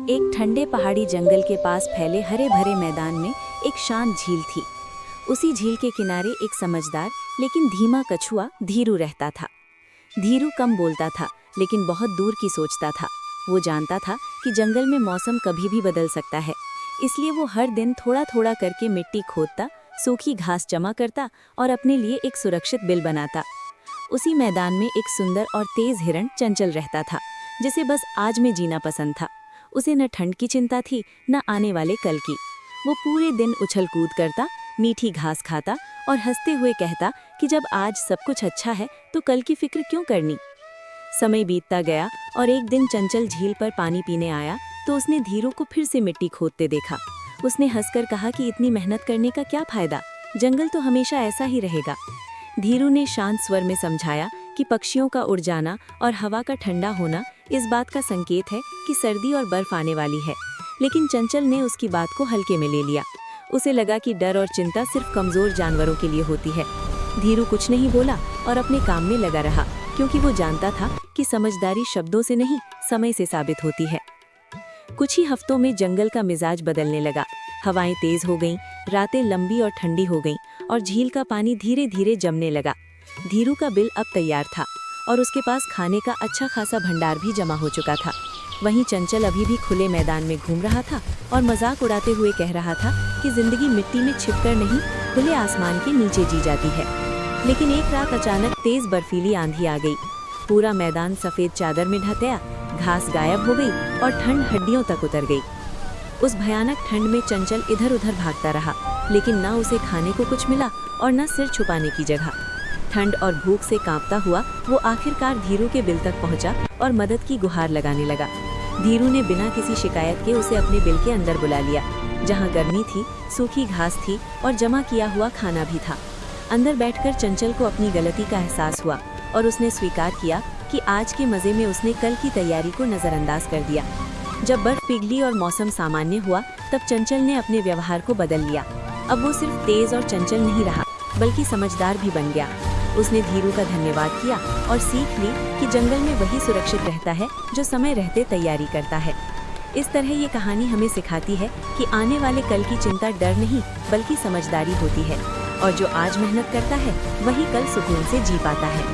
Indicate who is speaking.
Speaker 1: एक ठंडे पहाड़ी जंगल के पास फैले हरे भरे मैदान में एक शांत झील थी। उसी झील के किनारे एक समझदार लेकिन धीमा कछुआ धीरू रहता था। धीरू कम बोलता था लेकिन बहुत दूर की सोचता था। वो जानता था कि जंगल में मौसम कभी भी बदल सकता है, इसलिए वो हर दिन थोड़ा थोड़ा करके मिट्टी खोदता, सूखी घास जमा करता और अपने लिए एक सुरक्षित बिल बनाता। उसी मैदान में एक सुंदर और तेज हिरण चंचल रहता था, जिसे बस आज में जीना पसंद था। उसे न ठंड की चिंता थी न आने वाले कल की। वो पूरे दिन उछल कूद करता, मीठी घास खाता और हंसते हुए कहता कि जब आज सब कुछ अच्छा है तो कल की फिक्र क्यों करनी। समय बीतता गया और एक दिन चंचल झील पर पानी पीने आया तो उसने धीरू को फिर से मिट्टी खोदते देखा। उसने हंसकर कहा कि इतनी मेहनत करने का क्या फायदा, जंगल तो हमेशा ऐसा ही रहेगा। धीरू ने शांत स्वर में समझाया कि पक्षियों का उड़ जाना और हवा का ठंडा होना इस बात का संकेत है कि सर्दी और बर्फ आने वाली है। लेकिन चंचल ने उसकी बात को हल्के में ले लिया। उसे लगा कि डर और चिंता सिर्फ कमजोर जानवरों के लिए होती है। धीरू कुछ नहीं बोला और अपने काम में लगा रहा, क्योंकि वो जानता था कि समझदारी शब्दों से नहीं, समय से साबित होती है। कुछ ही हफ्तों में जंगल का मिजाज बदलने लगा। हवाएं तेज हो गईं, रातें लंबी और ठंडी हो गईं और झील का पानी धीरे धीरे जमने लगा। धीरू का बिल अब तैयार था और उसके पास खाने का अच्छा खासा भंडार भी जमा हो चुका था। वहीं चंचल अभी भी खुले मैदान में घूम रहा था और मजाक उड़ाते हुए कह रहा था कि जिंदगी मिट्टी में छिपकर नहीं, खुले आसमान के नीचे जी जाती है। लेकिन एक रात अचानक तेज बर्फीली आंधी आ गई। पूरा मैदान सफेद चादर में ढक, घास गायब हो गई और ठंड हड्डियों तक उतर गई। उस भयानक ठंड में चंचल इधर उधर भागता रहा, लेकिन ना उसे खाने को कुछ मिला और न सिर छुपाने की जगह। ठंड और भूख से कांपता हुआ वो आखिरकार धीरू के बिल तक पहुंचा और मदद की गुहार लगाने लगा। धीरू ने बिना किसी शिकायत के उसे अपने बिल के अंदर बुला लिया, जहां गर्मी थी, सूखी घास थी और जमा किया हुआ खाना भी था। अंदर बैठकर चंचल को अपनी गलती का एहसास हुआ और उसने स्वीकार किया कि आज के मजे में उसने कल की तैयारी को नजरअंदाज कर दिया। जब बर्फ पिघली और मौसम सामान्य हुआ तब चंचल ने अपने व्यवहार को बदल लिया। अब वो सिर्फ तेज और चंचल नहीं रहा, बल्कि समझदार भी बन गया। उसने धीरू का धन्यवाद किया और सीख ली कि जंगल में वही सुरक्षित रहता है जो समय रहते तैयारी करता है। इस तरह ये कहानी हमें सिखाती है कि आने वाले कल की चिंता डर नहीं बल्कि समझदारी होती है, और जो आज मेहनत करता है वही कल सुकून से जी पाता है।